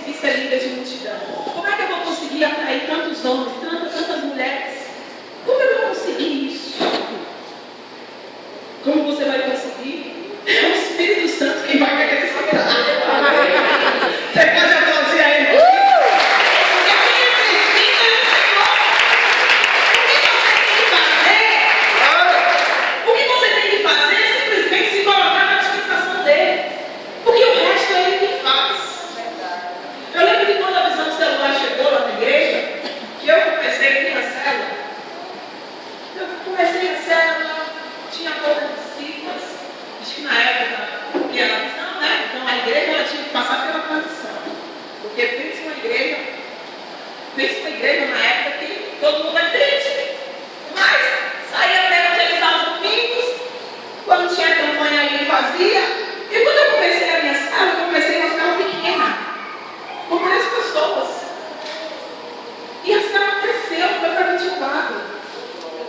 conseguir ser líder de multidão? Como é que eu vou conseguir atrair tantos homens, tantas mulheres? Como eu vou conseguir isso? Como você vai conseguir? É o Espírito Santo quem vai querer saber. Você pode aplaudir a ele. O que você tem que fazer é simplesmente se colocar na dispensação dele. Porque o resto é ele que faz. Eu lembro que quando a visão do celular chegou lá na igreja, que eu comecei a célula. Eu comecei a célula, tinha poucas discípulas. Acho que na época ia na visão, né? Então a igreja ela tinha que passar pela transição. Porque pensa uma igreja na época que todo mundo é crente. Mas saía até onde eles aos domingos, quando tinha campanha ali vazia. E quando eu comecei a minha sala, eu comecei uma sala pequena, com 3 pessoas. E a sala cresceu, foi para 24.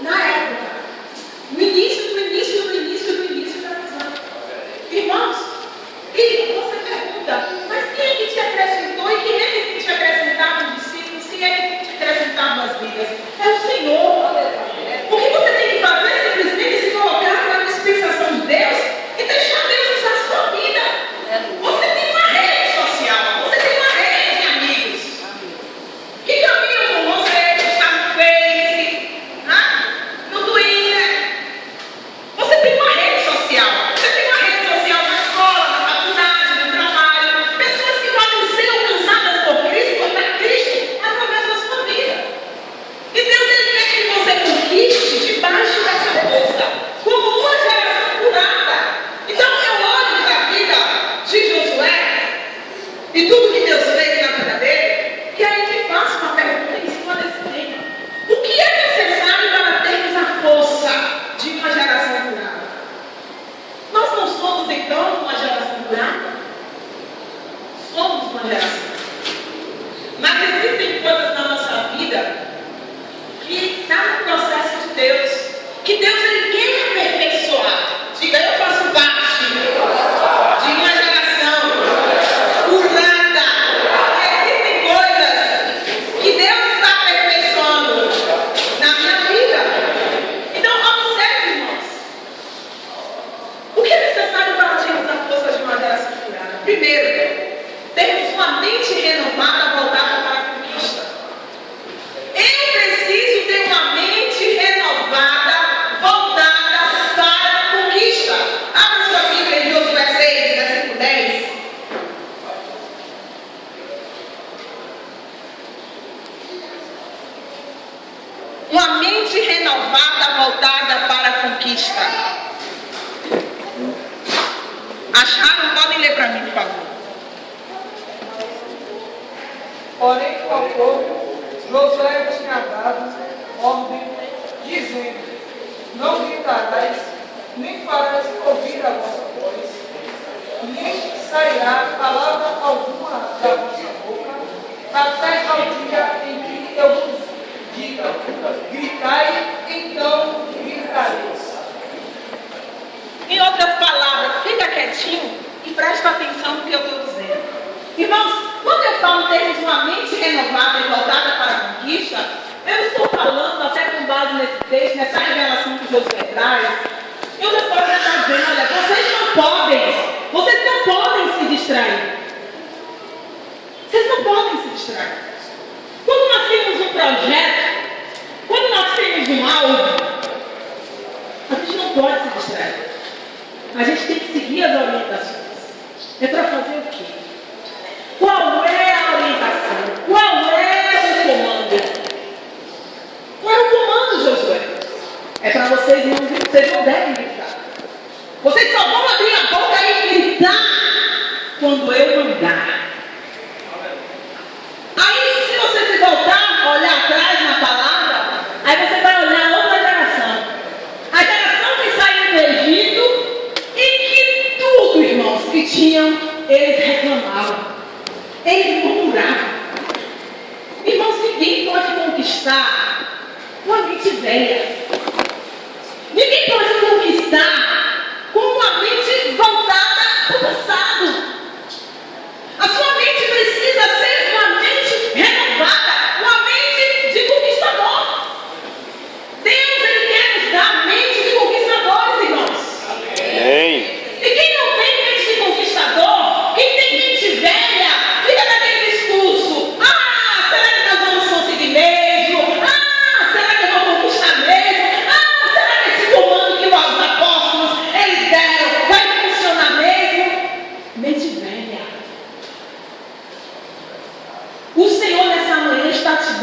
Na época, no início da visão. Irmãos, e você pergunta, mas quem é que te acrescentou e quem é que tem te acrescentado nos discípulos? Quem é que tem te acrescentado nas vidas? É o Senhor. O que você tem que fazer é simplesmente se colocar na dispensação de Deus e deixar Deus usar a sua vida. Você tem uma rede social, você tem uma rede de amigos que caminham com você, que está no Face, no Twitter. Você tem uma rede social. Você tem uma rede social na escola, na faculdade, no trabalho. Pessoas que podem ser alcançadas por Cristo através da sua vida. E Deus ele quer que você conquiste debaixo dessa força, como uma geração curada. Então eu olho para a vida de Josué e tudo que Deus fez na vida dele, e aí te faço uma pergunta em cima desse tema. O que é necessário para termos a força de uma geração curada? Nós não somos então uma geração curada? Somos uma geração. Mas existem coisas na nossa vida que está no processo de Deus, que Deus ele quer aperfeiçoar. Diga, eu faço parte de uma geração curada. Existem coisas que Deus está aperfeiçoando na minha vida. Então, observe, irmãos. O que é necessário para termos a força de uma geração curada? Primeiro, termos uma mente renovada, voltada para a conquista. Eu preciso ter uma mente renovada, voltada para a conquista. Abra sua Bíblia em Josué 6, versículo 10. Uma mente renovada, voltada para a conquista. Acharam? Podem ler para mim, por favor. Porém, ao povo, Josué tinha dado ordem, dizendo: não gritarás, nem farás ouvir a vossa voz, nem sairá palavra alguma da vossa boca, até ao dia em que eu vos diga: gritai, então gritareis. Em outras palavras, fica quietinho e presta atenção no que eu estou dizendo. Irmãos, quando eu falo termos uma mente renovada e voltada para a conquista, eu estou falando até com base nesse texto, nessa revelação que Josué traz. Eu já estou dizendo, olha, vocês não podem se distrair. Vocês não podem se distrair. Quando nós temos um projeto, quando nós temos um alvo, a gente não pode se distrair. A gente tem que seguir as orientações. É para fazer o quê? Qual é a orientação? Qual é o comando? Qual é o comando, Josué? É para vocês não devem gritar. Vocês só vão abrir a boca e gritar quando eu mandar. Aí, se você se voltar, olhar atrás na palavra, aí você vai olhar outra geração. A geração que saiu do Egito e que tudo, irmãos, que tinham, eles reclamavam. Eles murmuravam. Irmãos, ninguém pode conquistar uma mente velha. Ninguém pode conquistar com uma mente voltada para o passado. A sua mente precisa ser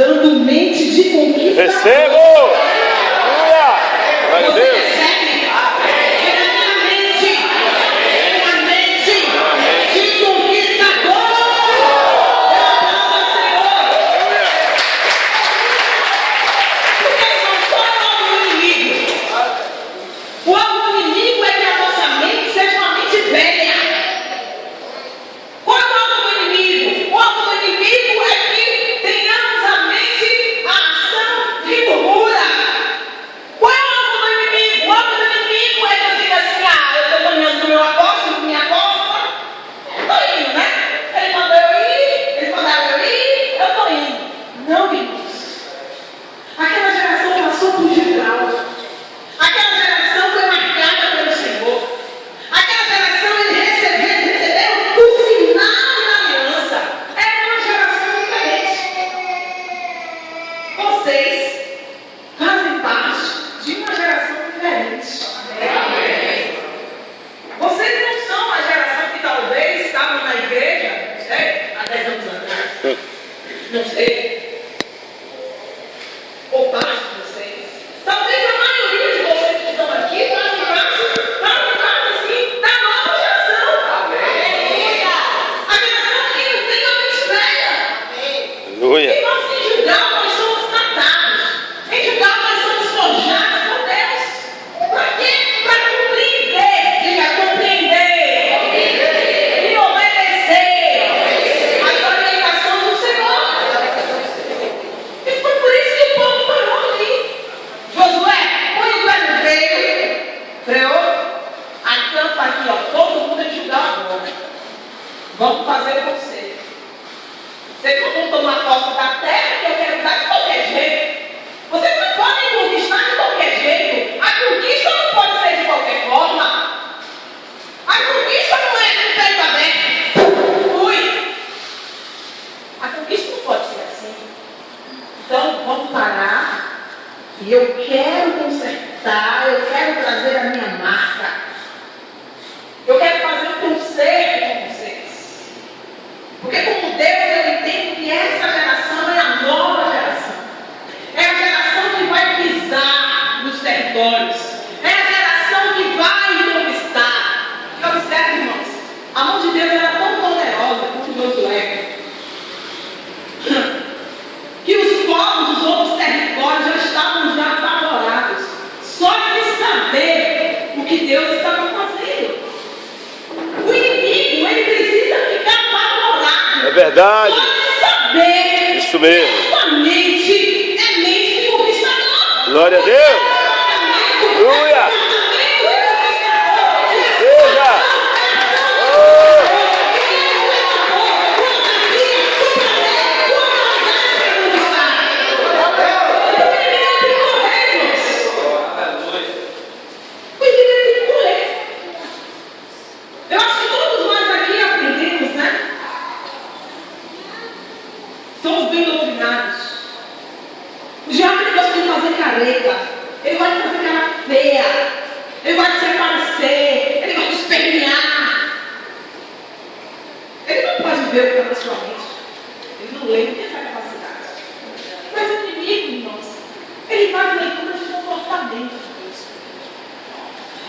dando mente de conquista. Recebo! Aleluia! Glória a Você Deus! recebe? É uma mente de conquistador. Aleluia! Porque não só o alvo inimigo. O alvo inimigo é que a nossa mente seja uma mente velha. Qual é o alvo do inimigo? O alvo do inimigo é que tenhamos a mente, a ação que murmura. Qual é o alvo do inimigo? O alvo do inimigo é que eu diga assim: eu estou caminhando com meu apóstolo, com minha apóstola. Estou indo, né? Ele mandou eu ir, eles mandaram eu ir, eu estou indo. Não, irmãos. Aquela geração passou por Gilgal. Aquela geração foi marcada pelo Senhor. Aquela geração eles receberam o final da aliança. Era uma geração diferente. Vocês fazem parte de uma geração diferente. Vocês não são a geração que talvez estavam na igreja, não sei, há 10 anos atrás. Não sei. Ou parte de vocês. Talvez a maioria de vocês que estão aqui fazem parte sim, da nova geração. Aleluia! A geração que não tem a mente velha. Aleluia! E nós em Gilgal nós somos tratados. Em Gilgal nós somos forjados por Deus. Para quê? Para compreender. Diga, compreender. E obedecer às orientações do Senhor. E foi por isso que o povo parou ali. Josué, põe o pé no freio, acampa aqui, ó, todo mundo em Gilgal agora. Vamos fazer você. Vocês não vão tomar posse da terra que eu quero dar de qualquer jeito. Vocês não podem conquistar de qualquer jeito. A conquista não pode ser de qualquer forma. A conquista não é de peito aberto. Fui. A conquista não pode ser assim. Então, vamos parar. E eu quero consertar, eu quero trazer a minha marca. Eu quero fazer um conserto com vocês. Porque como Deus, eu entendo que essa geração é a nova geração. É a geração que vai pisar nos territórios. É a geração que vai conquistar. E observe, irmãos, a mão de Deus era tão poderosa como Josué, que os povos dos outros territórios já estavam apavorados, só de saber o que Deus estava fazendo. O inimigo, ele precisa ficar apavorado. É verdade! Só de saber. Isso mesmo. Que a sua mente é mente de conquistador. Glória a Deus! Aleluia! Seja! Eu acho que todos nós aqui aprendemos, né? Somos bem doutrinados. O diabo ele gosta de fazer careta. Ele gosta de fazer cara feia. Ele gosta de se aparecer. Ele gosta de espernear. Ele não pode ver o que está na sua mente. Ele não lê, não tem essa capacidade. Mas o inimigo, irmãos, ele faz leitura de comportamento.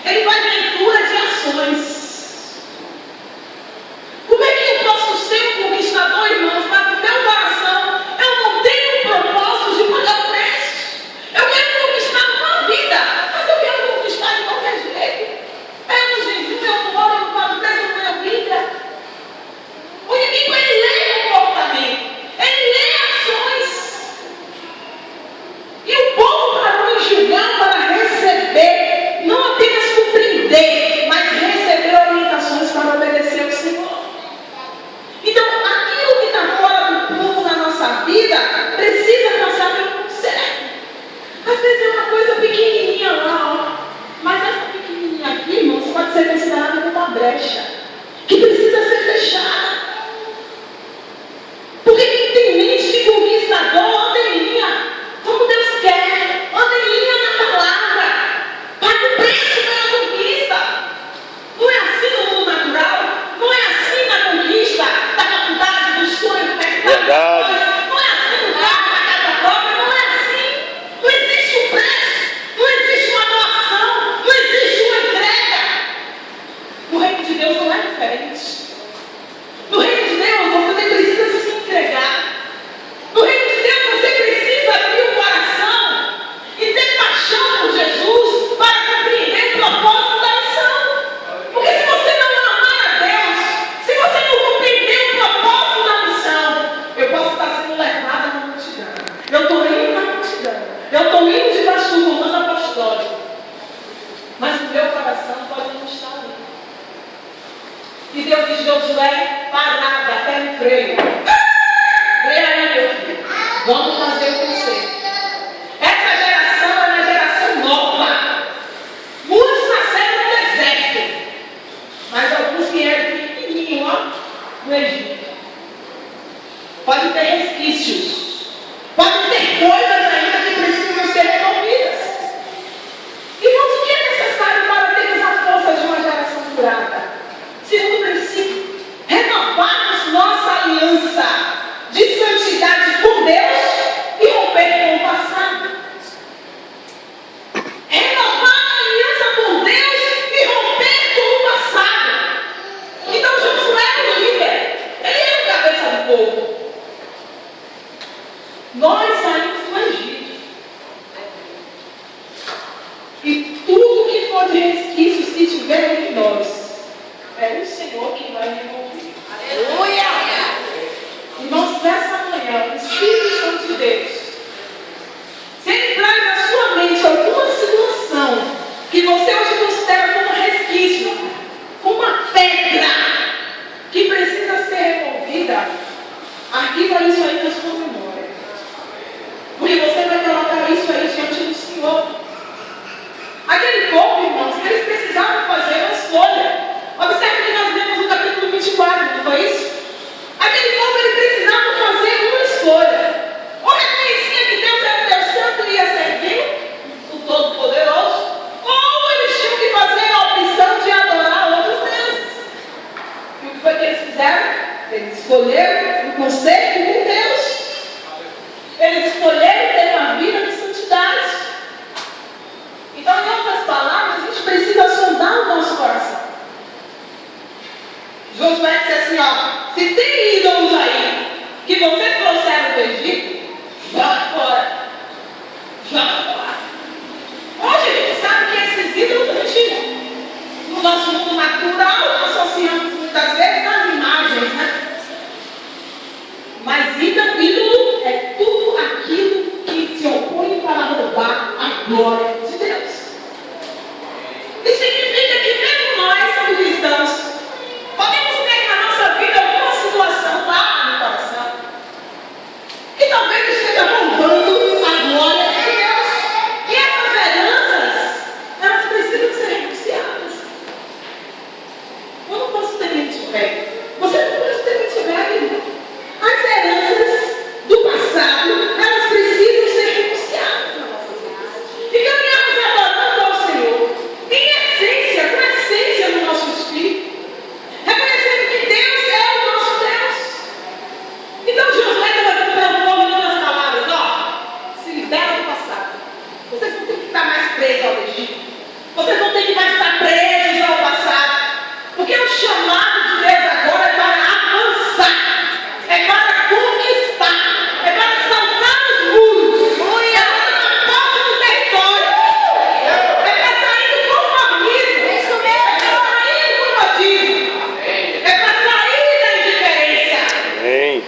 Ele faz leitura de ações. Como é que eu posso ser um conquistador, irmãos, mas no meu coração eu não tenho o propósito de pagar o preço? Eu quero conquistar uma vida, mas eu quero conquistar de qualquer jeito. Eu não jejum, eu não oro, eu não pago preço, eu não tenho Bíblia. O inimigo, ele lê comportamento, ele lê ações. E o povo parou em Gilgal para receber, não apenas compreender, mas receber pode ter resquícios, pode ter coisas ainda que precisam ser resolvidas. Irmãos, o que é necessário para termos a força de uma geração curada? Segundo princípio, renovarmos nossa aliança de santidade com Deus e romper com o passado. Renovar a aliança com Deus e romper com o passado. Então Josué era o líder, ele era o cabeça do povo. Nós saímos do Egito. E tudo que for de resquícios que tiver em nós, é o Senhor que vai remover. Aleluia! Irmãos, nessa manhã, o Espírito Santo de Deus, se ele traz na sua mente alguma situação que você hoje considera como resquício, como uma pedra que precisa ser removida, arquiva isso aí na sua memória. Porque você vai colocar isso aí diante do Senhor. Aquele povo, irmãos, eles precisavam fazer uma escolha. Observe que nós lemos no capítulo 24, não foi isso? Aquele povo, ele precisava fazer uma escolha. Ou reconhecia que Deus era o Deus Santo e ia servir, o Todo-Poderoso, ou eles tinham que fazer a opção de adorar outros deuses. E o que foi que eles fizeram? Eles escolheram o conceito com Deus. Eles escolheram ter uma vida de santidade. Então, em outras palavras, a gente precisa sondar o nosso coração. Josué disse assim, ó, se tem ídolos aí que vocês trouxeram do Egito, joga fora. Joga fora. Hoje a gente sabe que esses ídolos a gente, no nosso mundo natural, associamos muitas vezes as imagens, né? Mas ídolo é tudo aquilo que se opõe para roubar a glória de Deus. Isso significa que mesmo nós, como cristãos, podemos ter na nossa vida alguma situação lá no coração que talvez esteja roubando a glória de Deus. E essas heranças, elas precisam ser renunciadas. Eu não posso ter mente velha. Você não pode ter mente velha, irmão. As heranças do passado, elas precisam ser renunciadas na nossa vida. E caminhamos adorando ao Senhor, em essência, com essência no nosso espírito, reconhecendo que Deus é o nosso Deus. Então Josué estava dando para o povo em outras palavras, ó, se libera do passado. Vocês não têm que estar mais presos ao Egito. Vocês não têm que mais estar presos ao passado. Porque o chamado de Deus agora é para avançar. É para conquistar, é para saltar os muros, é para a porta do território, é para sair do conformismo, é para sair do comodismo, é para sair da indiferença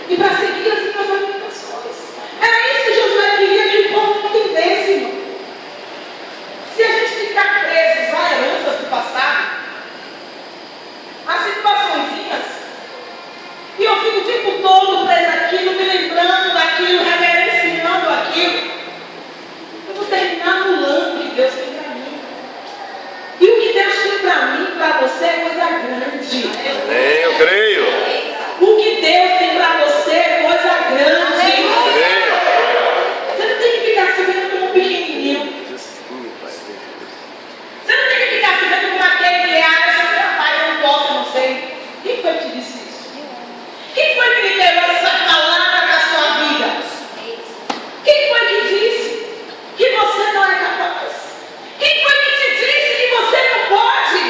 e para seguir as minhas orientações. Era isso que Josué queria que o povo entendesse, irmão. Se a gente ficar presos a heranças do passado, a situaçõezinhas, e eu fico o tempo todo preso aquilo, me lembrando daquilo, reverenciando aquilo, eu vou terminar anulando o que Deus tem para mim. E o que Deus tem para mim, para você, é coisa grande. Eu creio. O que Deus tem para você é coisa grande. Eu creio. Você não tem que ficar se vendo como um pequenininho. Você não tem que ficar se vendo como aquele que é, eu sou capaz, eu não posso, eu não sei. Quem foi que disse isso? Quem foi que liberou essa palavra para a sua vida? Quem foi que disse que você não é capaz? Quem foi que te disse que você não pode?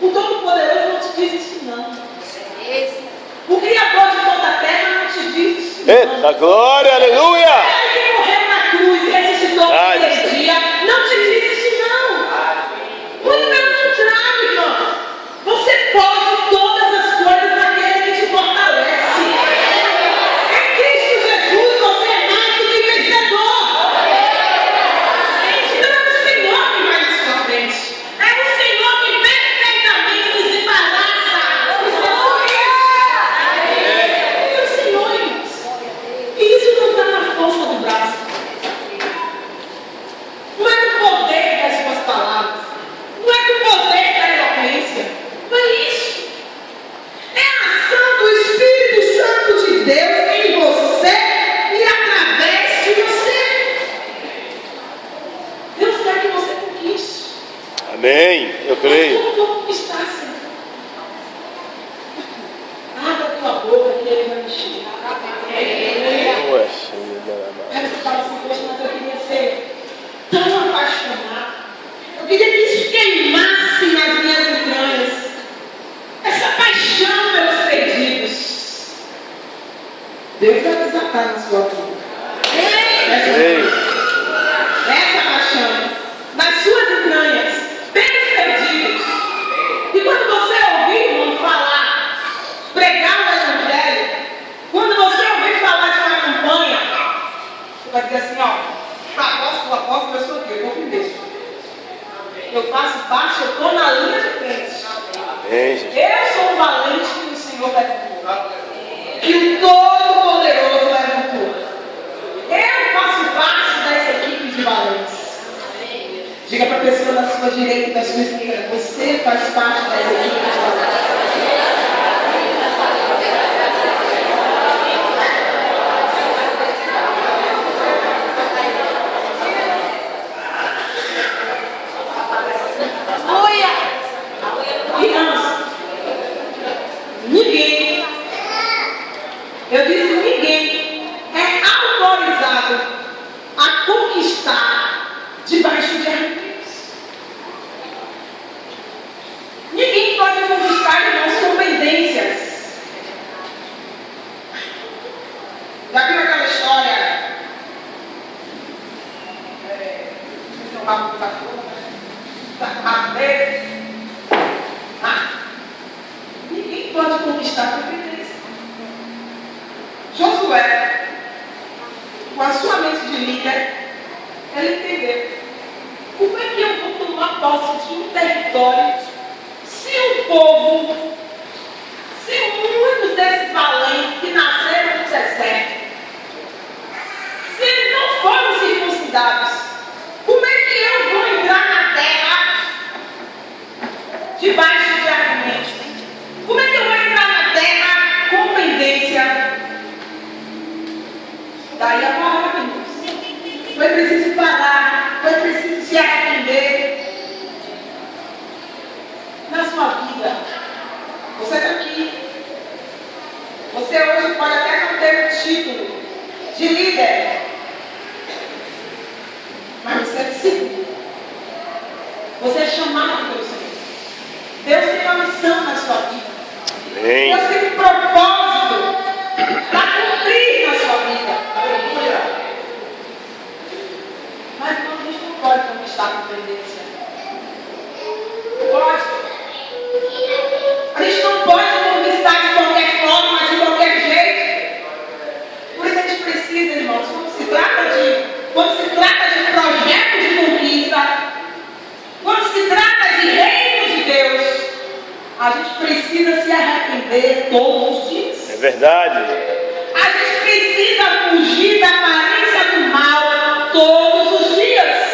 O Todo-Poderoso não te diz isso, não. O Criador de toda a terra não te diz isso, não. Eita glória, aleluia. Ele que morreu na cruz e ressuscitou no terceiro dia, não te diz isso, não. Muito pelo contrário, irmão. Você pode todas as coisas naquele que te fortalece. Em Cristo Jesus, você é mais do que vencedor. Não é o Senhor que vai na sua frente. É o Senhor que perfeitamente desembaraça os seus caminhos. É o Senhor, irmãos. E isso não está na força do creio. Eu vou conquistar, Senhor. Abra a tua boca que ele vai encher. Aí você fala assim, poxa, mas eu queria ser tão apaixonado. Eu queria que isso queimasse nas minhas entranhas. Essa paixão pelos perdidos. Deus vai desatar na sua vida. Essa paixão nas suas entranhas, pelos perdidos. E quando você ouvir, irmão, falar, pregar o evangelho, quando você ouvir falar de uma campanha, você vai dizer assim, ó, apóstolo, eu sou o quê? Eu estou com Deus. Eu faço parte, eu estou na linha de frente. Eu sou um valente que o Senhor levantou. Que o Todo-Poderoso levantou. Eu faço parte dessa equipe de valentes. Diga para a pessoa da sua direita e da sua esquerda, você faz parte dessa equipe de valentes. Irmãos, ninguém, eu disse ninguém, é autorizado a conquistar debaixo de arrepios. Ninguém pode conquistar, irmãos, com pendências. Já viu aquela história? Não papo do cachorro, ninguém pode conquistar com pendência. Josué, com a sua mente de líder, ele entendeu. Como é que eu vou tomar posse de um território se o povo, se muitos desses valentes que nasceram no deserto, se eles não foram circuncidados, como é que eu vou entrar na terra debaixo de argumentos? Como é que eu vou entrar na terra com pendência? Daí a palavra, irmãos. Foi preciso parar, foi preciso se arrepender. Na sua vida, você está aqui. Você hoje pode até não ter o título de líder, mas você é discípulo. Você é chamado pelo Senhor. Deus tem uma missão na sua vida. Deus tem um propósito para cumprir na sua vida. Mas não, a gente não pode conquistar com pendência. Pode. A gente não pode conquistar de qualquer forma, de qualquer jeito. Por isso a gente precisa, irmãos, quando se trata de projetos de conquista, quando se trata de reino de Deus, a gente precisa se arrepender todos os dias. É verdade. A gente precisa fugir da aparência do mal todos os dias.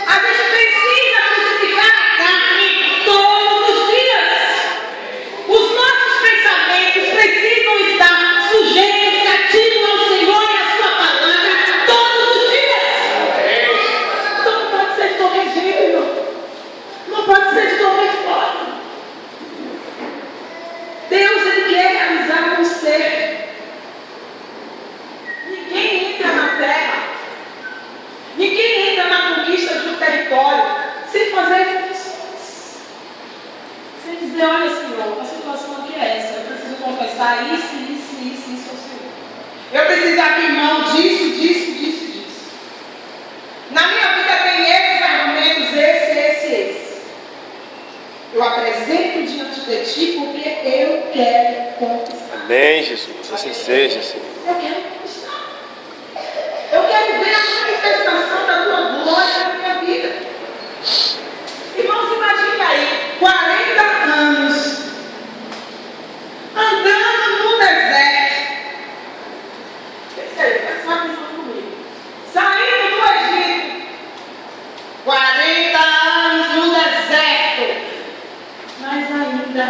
A gente precisa crucificar a carne todos os dias. Os nossos pensamentos precisam estar sujeitos, cativos ao Senhor e à sua palavra todos os dias. Então não pode ser de qualquer jeito, irmão. Não pode ser de qualquer forma. Deus, Ele quer realizar você. Ninguém entra na terra, ninguém entra na conquista de um território sem fazer confissões. Sem dizer, olha, Senhor, a situação aqui é essa. Eu preciso confessar isso ao Senhor. Eu preciso abrir mão disso. Na minha vida tem esses argumentos, esse. Eu apresento diante de Ti porque eu quero conquistar. Amém, Jesus. Assim seja, Senhor. Eu quero conquistar. Eu quero ver a manifestação da Tua glória na minha vida. Irmãos, imagine aí, 40 anos, andando no deserto. Presta atenção comigo. Saindo do Egito. 40 anos no deserto. Mas ainda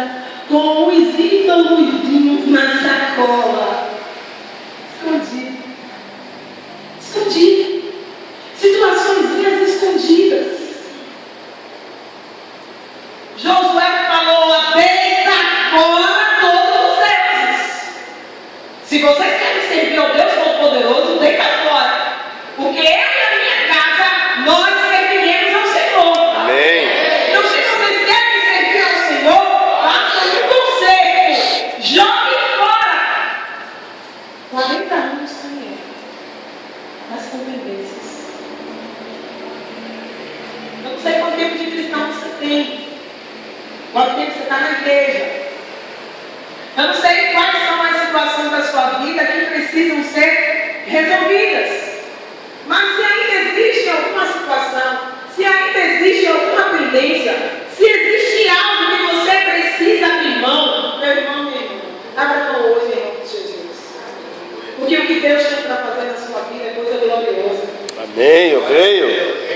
com os ídolos na sacola. Escondido. Se vocês querem servir ao Deus Todo-Poderoso, deita fora. Porque eu e a minha casa, nós serviremos ao Senhor. Amém. Então, se vocês querem servir ao Senhor, façam um conserto. Joguem fora. 40 anos também. Mas com tendências. Eu não sei quanto tempo de cristão você tem. Quanto tempo você está na igreja. Eu não sei quais são as situações da sua vida que precisam ser resolvidas. Mas se ainda existe alguma situação, se ainda existe alguma tendência, se existe algo que você precisa abrir mão, meu irmão, abra mão hoje em nome de Jesus. Porque o que Deus tem para fazer na sua vida é coisa gloriosa. Amém, eu creio.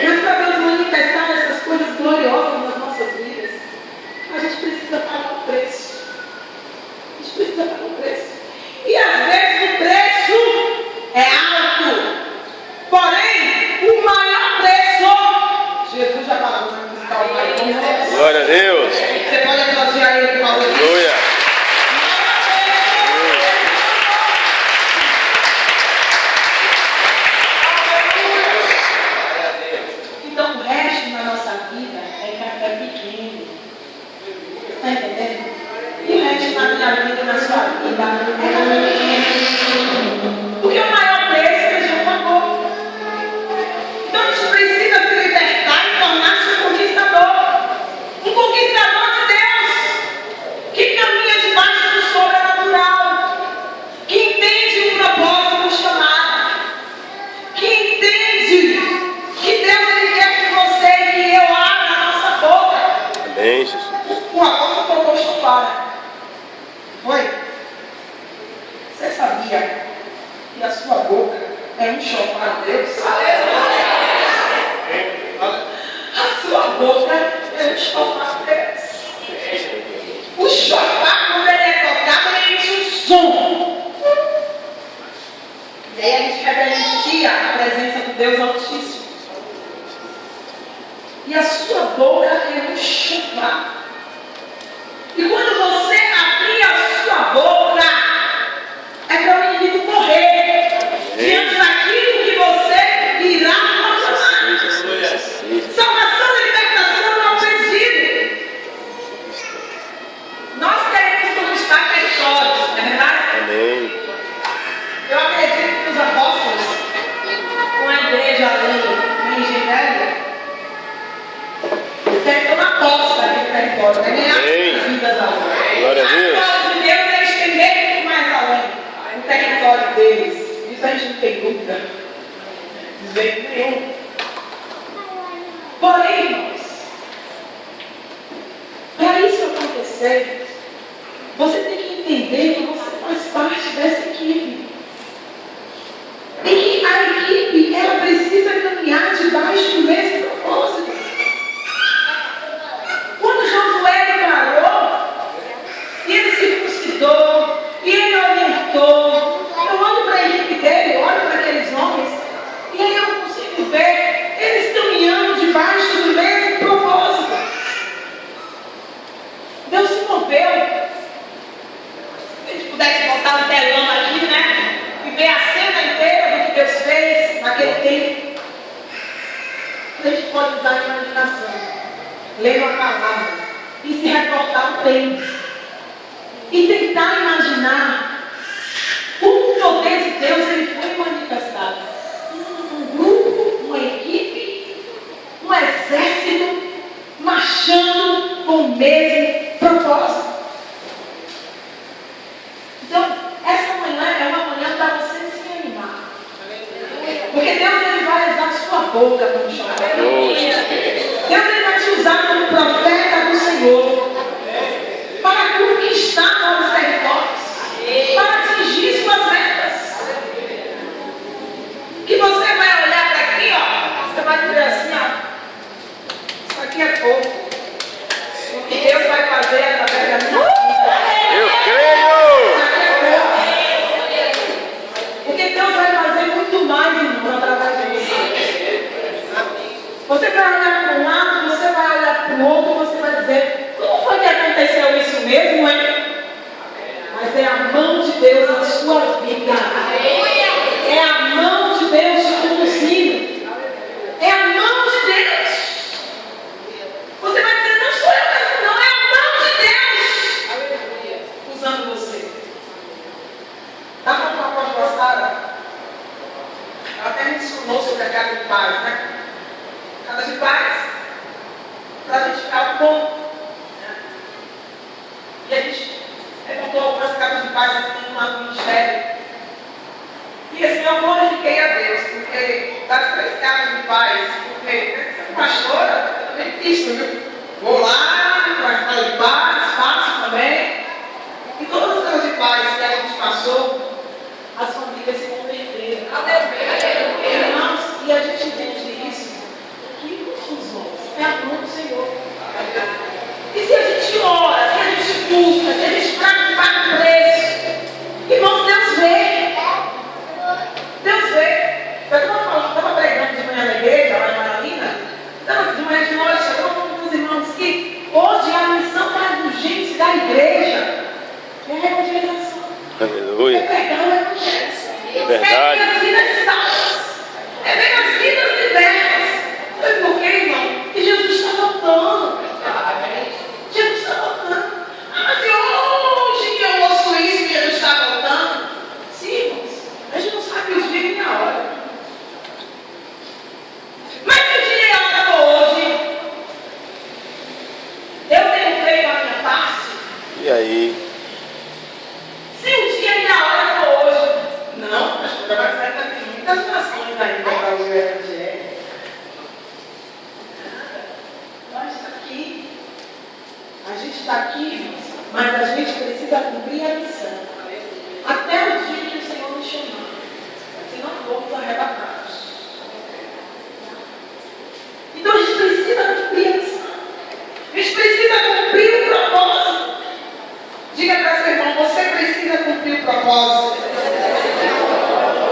Mas para Deus manifestar essas coisas gloriosas nas nossas vidas, a gente precisa pagar o preço. A gente precisa pagar o preço. E às vezes o preço é alto. Porém, o maior preço, Jesus já falou na musical, o maior preço. Glória a Deus. Você pode aplaudir a ele por causa disso. Aleluia. Então o resto na nossa vida é café pequeno. Está entendendo? E o resto na minha vida, na sua vida, é café pequeno. Porque o maior preço que a gente pagou. Então a gente precisa se libertar e tornar-se um conquistador. Um conquistador de Deus. Que caminha debaixo do sobrenatural. Que entende o propósito do chamado. Que entende que Deus ele quer que você e que eu abra a nossa boca. Amém, Jesus. O apóstolo colocou chofar. Foi? Você sabia que a sua boca é um chofar de Deus? A sua boca é um chofar de Deus. O chofar, quando ele é tocado, ele emite um som. E aí a gente reverencia a presença do Deus Altíssimo. E a sua boca é um chofar. E quando você abrir a sua boca, é para o inimigo correr diante daquilo que você irá proclamar. Salvação e libertação não pedido. Nós queremos conquistar territórios, não é verdade? Amém. Eu acredito que os apóstolos, com a igreja ali em Genésio, querem tomar posse daquele território, né? Ganhar as vidas ali. Glória a Deus. A palavra de Deus é estender muito mais além o território deles. Isso a gente não tem dúvida. De jeito nenhum. Porém, irmãos, para isso acontecer, você tem que entender que você faz parte dessa equipe. E que a equipe, ela precisa caminhar debaixo do mesmo propósito. Quando Josué declarou, e ele circuncidou, e ele orientou, eu olho para a equipe dele, eu olho para aqueles homens, e aí eu consigo ver eles caminhando debaixo do mesmo propósito. Deus se moveu. Se a gente pudesse botar um telão aqui, né? E ver a cena inteira do que Deus fez naquele tempo. A gente pode usar a imaginação. Ler uma palavra e se reportar ao tempo e tentar imaginar como o poder de Deus ele foi manifestado. Um grupo, uma equipe, um exército marchando com o mesmo propósito. Então, essa manhã é uma manhã para você se animar. Porque Deus ele vai usar a sua boca para me chamar. Deus ele vai te usar como profeta do Senhor para conquistar novos territórios, para atingir suas metas. Que você vai olhar para aqui, ó, você vai dizer assim, ó, isso aqui é pouco. O que Deus vai fazer através da minha vida. Eu creio. Porque Deus vai fazer muito mais, irmão, através de você. Você vai olhar para um lado, você vai olhar para mão de Deus na sua vida. É a mão de Deus te conduzindo. É a mão de Deus. Você vai dizer, não sou eu mesmo, não. É a mão de Deus usando você. Dá para uma pode gostar? Ela até mencionou sobre a casa de paz, né? Casa de paz, para a gente ficar um pouco. E a gente montou algumas casas de paz aqui no ministério. E assim, eu glorifiquei a Deus, porque das 3 casas de paz, porque sendo pastora, eu também fiz, viu? Vou lá para a casa de paz, faço também. E todas as casas de paz que a gente passou, as famílias se converteram. Irmãos, e a gente entende isso, que os irmãos, é a mão do Senhor. E se a gente ora, se a gente busca, se a gente paga o preço, irmãos, Deus vê. Deus vê. Eu estava pregando de manhã na igreja, lá em Maralina, de manhã de noite, eu estava falando com os irmãos que hoje a missão mais urgente da igreja é a evangelização. Aleluia. É pregar o evangelho. É verdade. É ver as vidas salvas. É ver as vidas libertas. Sabe por quê, irmão? Que Jesus está voltando. Jesus está voltando. Ah, mas hoje que eu ouço isso, que Jesus está voltando. Sim, irmãos. A gente não sabe os dias nem a hora. Mas que dia e a hora for hoje? Eu tenho feito a minha parte. E aí? Se o dia e a hora for hoje, não, acho que vai sair daqui muitas nações ainda para o Evangelho. Nós está aqui, a gente está aqui, irmãos, mas a gente precisa cumprir a missão. Até o dia que o Senhor nos chamar, senão fomos arrebatados. Então a gente precisa cumprir a missão. A gente precisa cumprir o propósito. Diga para seu irmão, você precisa cumprir o propósito.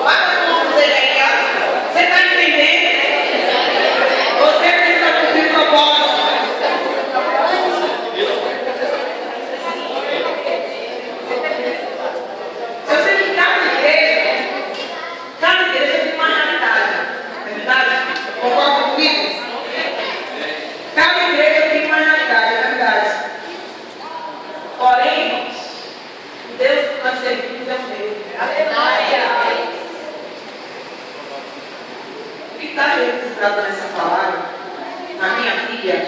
Bata com você aí, ó. Você está entendendo? Você precisa cumprir o propósito. Eu sei que cada igreja tem uma realidade. É verdade? Concorda comigo? Cada igreja tem uma realidade, é verdade. Porém, irmãos, o Deus que nós servimos é o meu. Aleluia! O que está registrado nessa palavra, na minha Bíblia,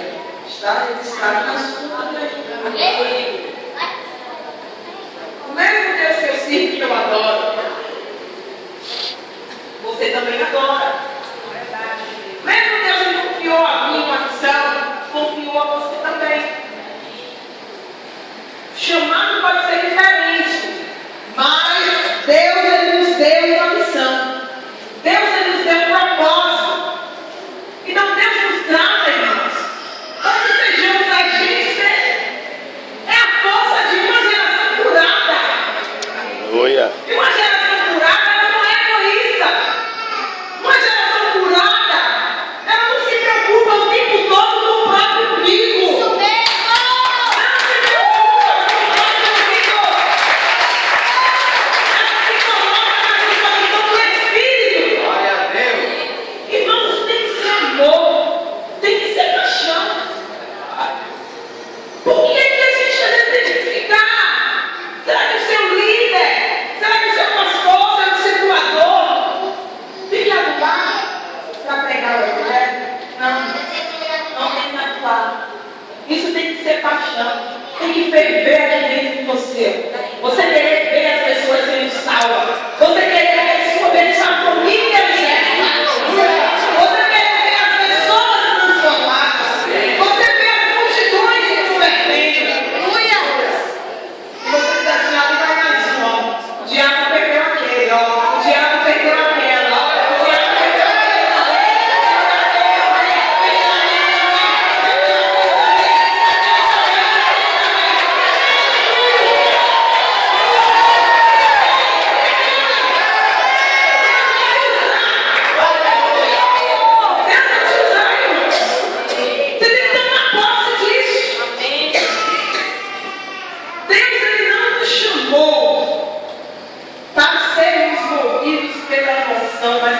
está registrado na sua Bíblia. O mesmo Deus que eu sirvo, que eu adoro, você também adora. O mesmo Deus que confiou a mim uma missão, confiou a você também. Chamado pode ser diferente, mas Deus ele nos deu uma missão. Deus ele nos deu um propósito. Então Deus nos trata, irmãos, para que sejamos agentes dele. É a força de uma geração curada. Aleluia. E uma geração curada, ela não é egoísta. Uma geração curada, ela não se preocupa o tempo todo com o próprio umbigo. Isso mesmo! Ela se preocupa com o próprio umbigo. Ela se coloca na disposição do Espírito. Glória a Deus. Irmãos, tem que ser amor, tem que ser paixão. Por que que a gente às vezes tem que ficar? Será que o seu líder? Será que o seu pastor?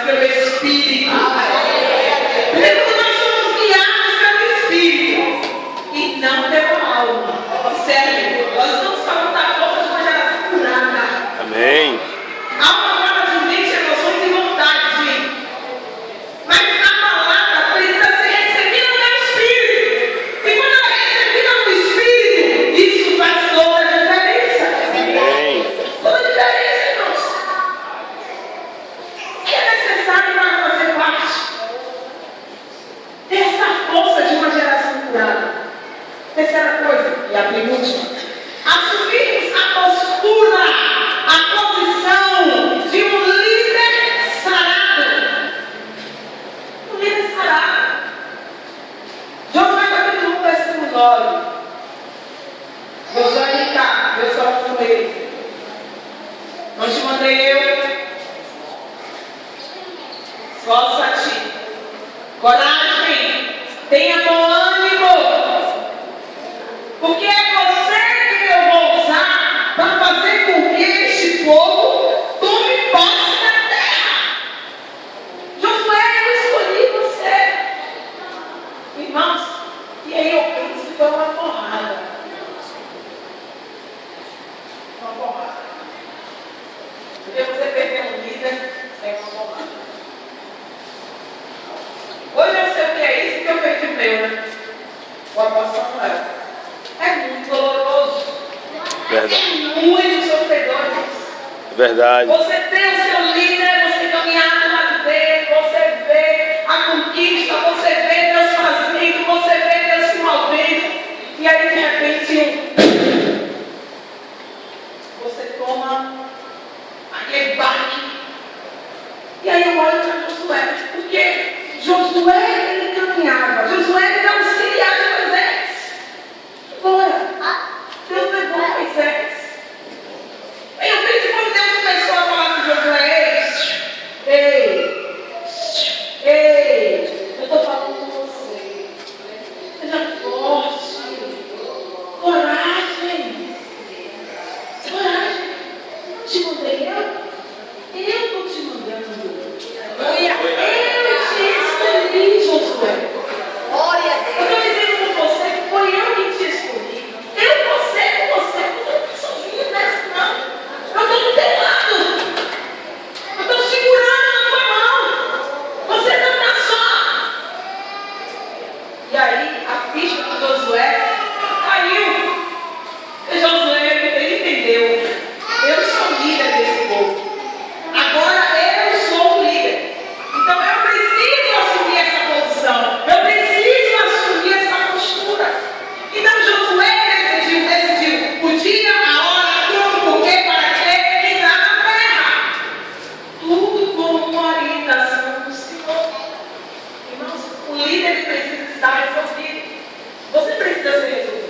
pelo Espírito. Porque quando nós somos guiados pelo Espírito e não pela alma, sério, nós não estamos na força de uma geração curada. Amém. Há uma forma de mente, emoções e vontade. Mas a palavra precisa ser recebida no Espírito. E quando ela é recebida no Espírito, isso faz toda a diferença. Amém. Toda a diferença, irmãos. Que é necessário para fazer parte dessa força de uma geração curada. Terceira coisa, e a penúltima, assumirmos a postura, a posição de um líder sarado. Um líder sarado. Josué capítulo 1, versículo 9. Josué de cá, eu sou com ele. Não te mandei eu. Esforça-te. Coragem. Tenha bom ânimo. Porque é você que eu vou usar para fazer com que este povo tome posse da terra. Josué, eu escolhi você. Irmãos, e aí eu penso que foi uma porrada. Uma porrada. Porque você perder um líder é uma porrada. Hoje eu sei o que é isso, porque eu perdi o meu, né? O apóstolo Samuel. É muito doloroso. Verdade. É muito sofredor. Verdade. Você tem o seu líder, você caminhar do lado dele, você vê a conquista, você vê Deus fazendo, você vê Deus se movendo. E aí, de repente, você toma aquele baque. E aí eu olho para Josué, porque Josué, ele caminhava. Josué, ele era auxiliar de Moisés. Agora, Deus levou Moisés. Aí eu penso que quando Deus começou a falar com Josué, ei, eu estou falando com você. Seja forte. Coragem. Coragem. Não te mandei eu? Eu estou te mandando. Eu te escolhi, Josué. Eu estou dizendo com você que foi eu que te escolhi. Eu vou ser com você. Eu não estou sozinho nessa, não. Eu estou do teu lado. Eu estou segurando na tua mão. Você não está só. E aí, a ficha de Josué caiu. E Josué, ele entendeu. Eu sou líder desse povo. Agora eu sou o líder. Então eu preciso assumir essa posição. Eu preciso assumir essa postura. Então Josué decidiu o dia, a hora, como, porquê, para quê, entrar na terra. Tudo com uma orientação do Senhor. Irmãos, o líder precisa estar resolvido. Você precisa ser resolvido.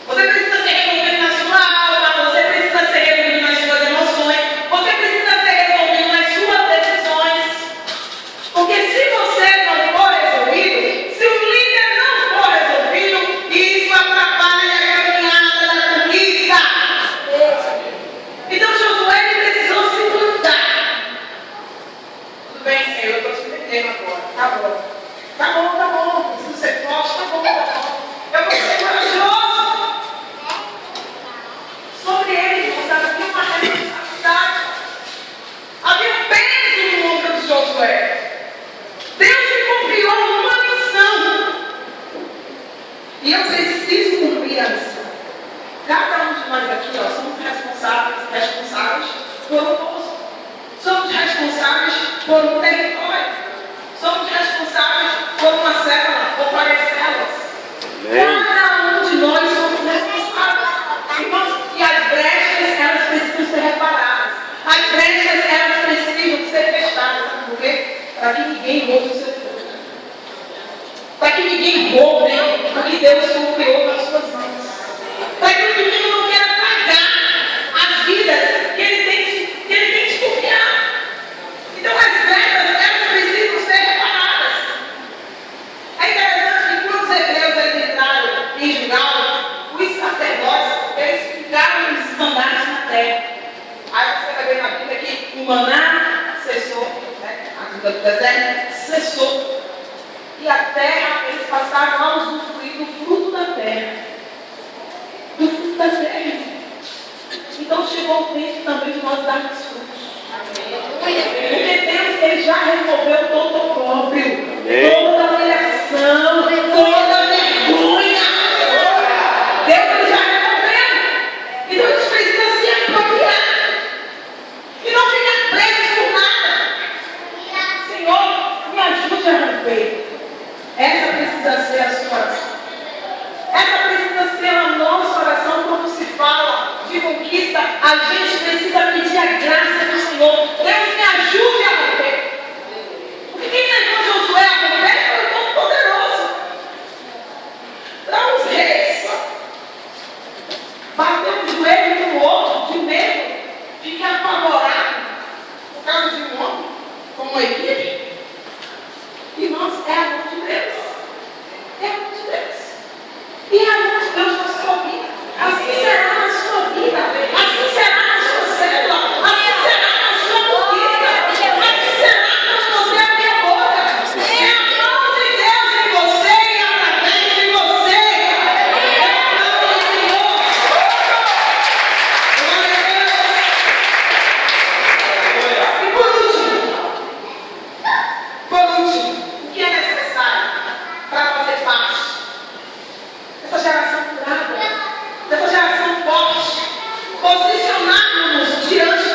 Você precisa ser resolvido na sua alma. Você precisa ser resolvido nas suas emoções. Você precisa ser resolvido nas suas decisões. Porque se você não for resolvido, se o líder não for resolvido, isso atrapalha a caminhada da conquista. Então Josué ele precisou se plantar. Tudo bem, Senhor, eu estou te entendendo agora. Tá bom. Tá bom, tá bom. Se você forte, tá bom, tá bom. Eu vou ser corajoso. Sobre ele, irmãos, havia uma responsabilidade. Havia um peso no ombro de Josué. Deus me confiou uma missão. E eu preciso cumprir a missão. Cada um de nós aqui, somos responsáveis por um posto. Somos responsáveis por um território. Somos responsáveis por uma célula, por várias células. Amém. Cada um de nós somos responsáveis. Irmãos, e as brechas, elas precisam ser reparadas. As brechas, elas precisam ser fechadas. Sabe por quê? Para que ninguém roube o seu povo. Para que ninguém roube o que Deus confiou nas suas mãos. Para que o inimigo não queira pagar as vidas que ele tem te confiado. Então as brechas, elas precisam ser reparadas. É interessante que quando os hebreus eles entraram em Gilgal, os sacerdotes, eles ficaram nos estandartes na terra. Aí você vai ver na Bíblia que o maná cessou, né? do deserto cessou. E a terra, eles passaram a usufruir do fruto da terra. Do fruto da terra. Então chegou o tempo também de nós darmos frutos. Porque Deus, Ele já removeu todo o próprio, toda a humilhação, toda a vergonha. Deus, Ele já removeu. Então a gente precisa se apropriar. E não ficar preso por nada. Senhor, me ajude a romper. Essa precisa ser a sua oração. Essa precisa ser a nossa oração quando se fala de conquista. A gente precisa pedir a graça do Senhor. Deus me ajude a romper. Porque quem levou Josué a romper foi o todo poderoso. Para os reis bater um joelho no outro de medo, ficar apavorado por causa de um homem, como a equipe. Irmãos, é a mão de Deus. É a mão de Deus. E é a mão de Deus na sua vida. Assim será na sua vida. Assim será na sua célula. Assim será na sua conquista. Assim será quando você abrir a boca. É a mão de Deus em você e através de você. É a mão do Senhor. E por último, o que é necessário para fazer parte dessa geração curada, dessa geração forte, posicionarmos diante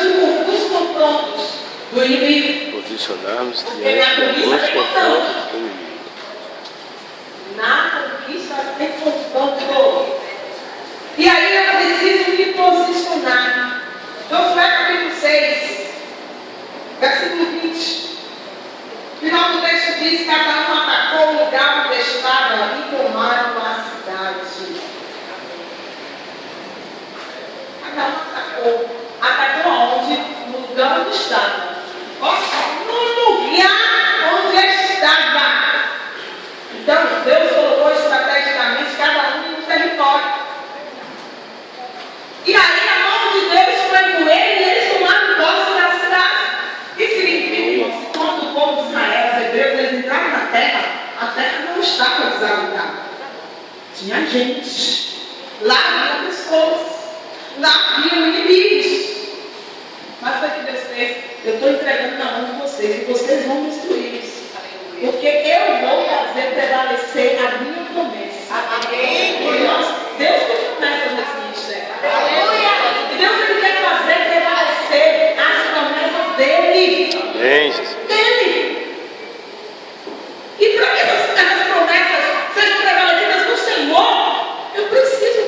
dos confrontos do inimigo. Posicionarmos Porque na diante conquista dos tem confrontos confronto. do inimigo. Na conquista tem confronto. E aí eu preciso me posicionar. Josué capítulo 6, versículo 20. O final do texto diz: cada um atacou o lugar onde estava e tomaram a cidade. Cada um atacou. Atacou aonde? No lugar onde estava. No lugar onde estava. Então, Deus colocou estrategicamente cada um no território. E aí a mão de Deus foi com ele e eles tomaram posse da cidade. Isso significa que quando o povo de Israel, os hebreus, eles entraram na terra, a terra não estava desalutada. Tinha gente. Lá havia pessoas. Lá haviam inimigos. Mas foi o que Deus fez. Eu estou entregando na mão de vocês e vocês vão destruir isso. Porque eu vou fazer prevalecer a minha promessa. Amém. Deus tem promessas nesse ministério. E Deus ele quer fazer prevalecer as promessas dele. Amém, Jesus. Dele. E para que essas promessas sejam prevalecidas no Senhor, eu preciso,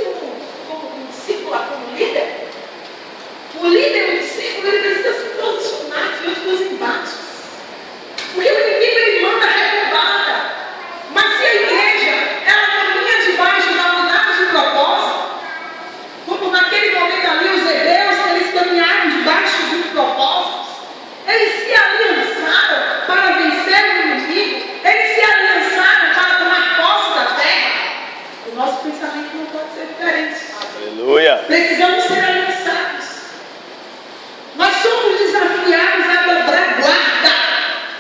como discípula, como líder. O líder, o discípulo, ele precisa se posicionar diante dos embates. Porque o inimigo ele manda recuada. Mas se a igreja ela caminha debaixo da unidade de propósito, como naquele momento ali os hebreus, eles caminharam debaixo de propósitos, eles se aliançaram para vencer o inimigo, eles se aliançaram para tomar posse da terra. O nosso pensamento não pode ser diferente. Aleluia. Precisamos ser aliançados. Nós somos desafiados a dobrar guarda.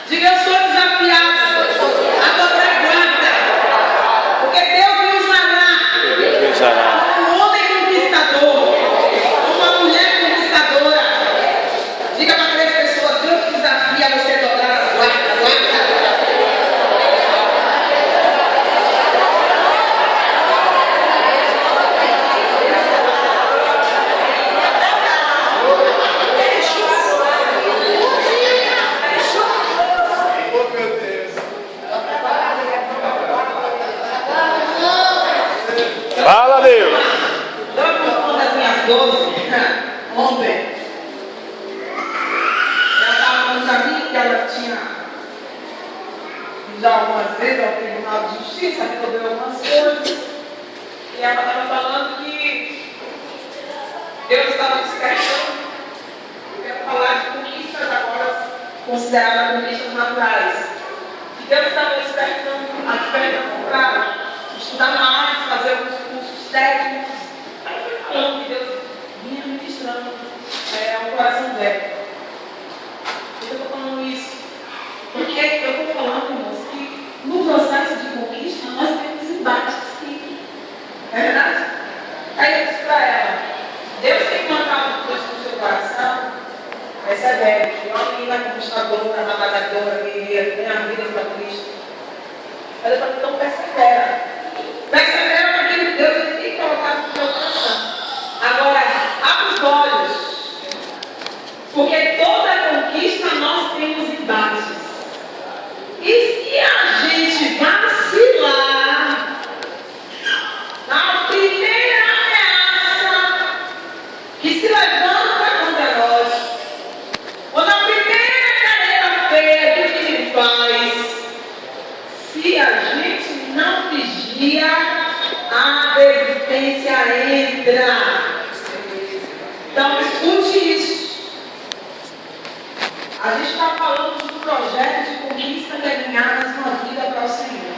Diga, eu sou desafiado a dobrar guarda. Porque Deus me usará. Deus me usará. Um homem conquistador. Uma mulher conquistadora. Diga para 3 pessoas, Deus te desafia a você dobrar a guarda. Fala, Deus. Eu uma das minhas 12 ontem. Ela estava falando para mim que ela tinha já algumas vezes ao Tribunal de Justiça, resolveu algumas coisas. E ela estava falando que Deus estava despertando. Eu quero falar de conquistas agora consideradas conquistas naturais. Que Deus estava despertando para estudar mais, fazer alguns cursos técnicos. Aí eu fui falando que Deus vinha ministrando ao coração dela. Eu estou falando isso Persevere. E uma menina conquistadora, trabalhadora, guerreira, tem a vida para Cristo. Ela fala, então persevera. Persevera naquilo que Deus tem colocado no teu coração. Agora, abre os olhos. Porque toda conquista nós temos embates. E se a gente vacilar na primeira ameaça que se levanta contra nós, ou na primeira cadeira feia que o inimigo faz, se a gente não vigia, a resistência entra. Então, escute isso. A gente está falando de um projeto de conquista que é ganhar mais uma vida para o Senhor.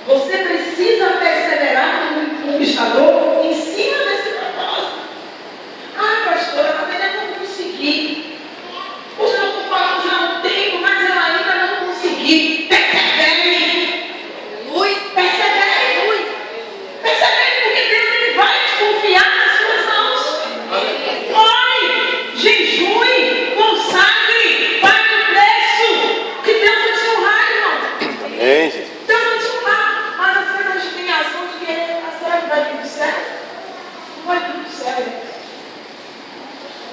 Você precisa perseverar como conquistador em cima desse propósito. Ah, pastora, mas ainda não consegui. Poxa, eu estou falando já há um tempo, mas eu ainda não consegui. Persevere. Persevere. Persevere, porque Deus ele vai te confiar nas suas mãos. Ore, jejue, consagre, pague o preço. Que Deus vai te honrar, irmão. Amém, Jesus. Deus vai te honrar. Mas às vezes a gente tem a ação de querer, será que vai vir do céu? Não vai vir do céu, gente.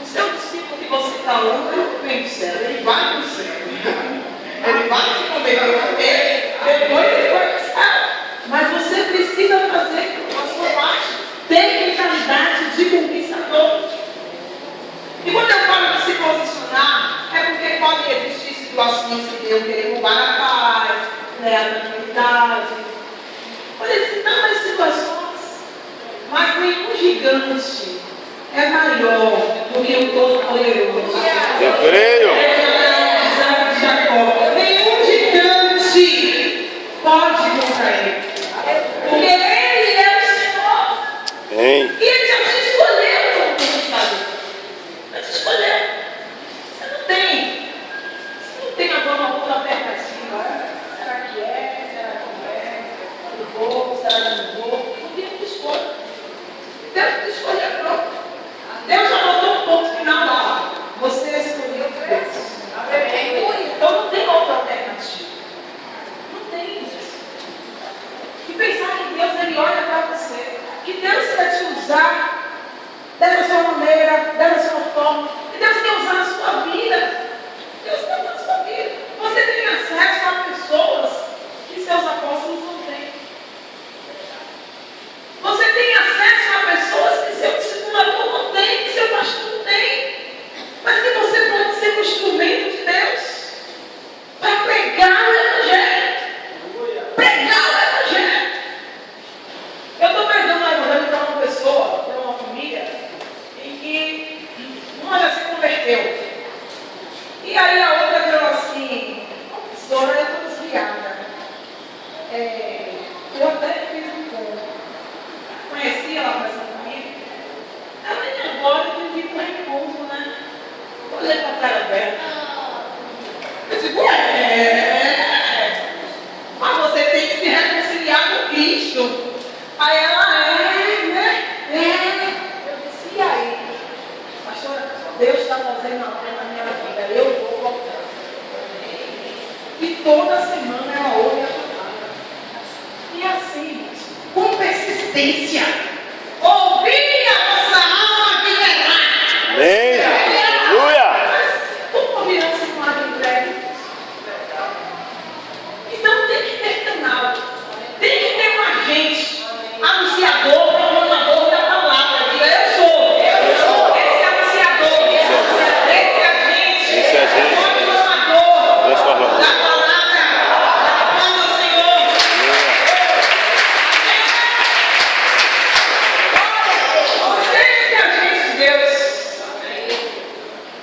O seu discípulo que você está orando não vem do céu, ele vai para o céu. Ele vai se converter, depois ele vai para o céu. Mas você precisa fazer a sua parte. Ter mentalidade de conquistador. E quando eu falo de se posicionar, é porque podem existir situações que eu querer roubar a paz, a tranquilidade. Pode existir tantas situações, mas nenhum gigante é maior do que o Todo-Poderoso. Eu creio. Nenhum gigante pode contra ele. Porque ele é o Senhor. Amém. E ele já te escolheu como conquistador. Já te escolheu. Você não tem agora uma outra perspectiva. Será que é? Será que não é? Eu vou? Será que não vou? Não tem que escolha. Deus te escolheu, pronto. Deus já botou um ponto final lá. Você escolheu Deus. Então não tem outra alternativa. Não tem isso. E pensar que Deus ele olha para você. Que Deus quer te usar dessa sua maneira, dessa sua forma. Que Deus quer usar na sua vida. Deus quer usar na sua vida. Você tem acesso a pessoas que seus apóstolos não têm. Você tem acesso a pessoas que seu discipulador não tem, que seu pastor não tem. Mas que você pode ser um instrumento de Deus para pregar o Evangelho. Pregar o Evangelho. Eu estou pregando o Evangelho para uma pessoa, para uma família, em que uma já se converteu. E aí a outra falou assim, professora, eu estou desviada. Eu até fiz um encontro. Conheci ela para essa família. Ela nem agora eu tive um encontro, né? Olhei para a cara dela. Eu disse, mas você tem que se reconciliar com Cristo. Aí ela né? Eu disse, e aí? Pastora, Deus está fazendo uma coisa na minha vida. Eu vou voltar. E toda semana ela ouve a palavra. E assim, com persistência. Ouvir a nossa alma que verá. Amém. Aleluia. Como virando se com água entregue? Então tem que ter canal. Tem que ter um agente, anunciador, proclamador da palavra. Diga, eu sou. Esse anunciador. Esse agente. Esse agente. Proclamador Transformador. da palavra. Da palavra do Senhor. Você é esse agente de Deus.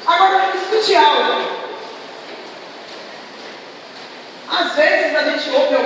Agora eu vou discutir algo. Às vezes a gente ouve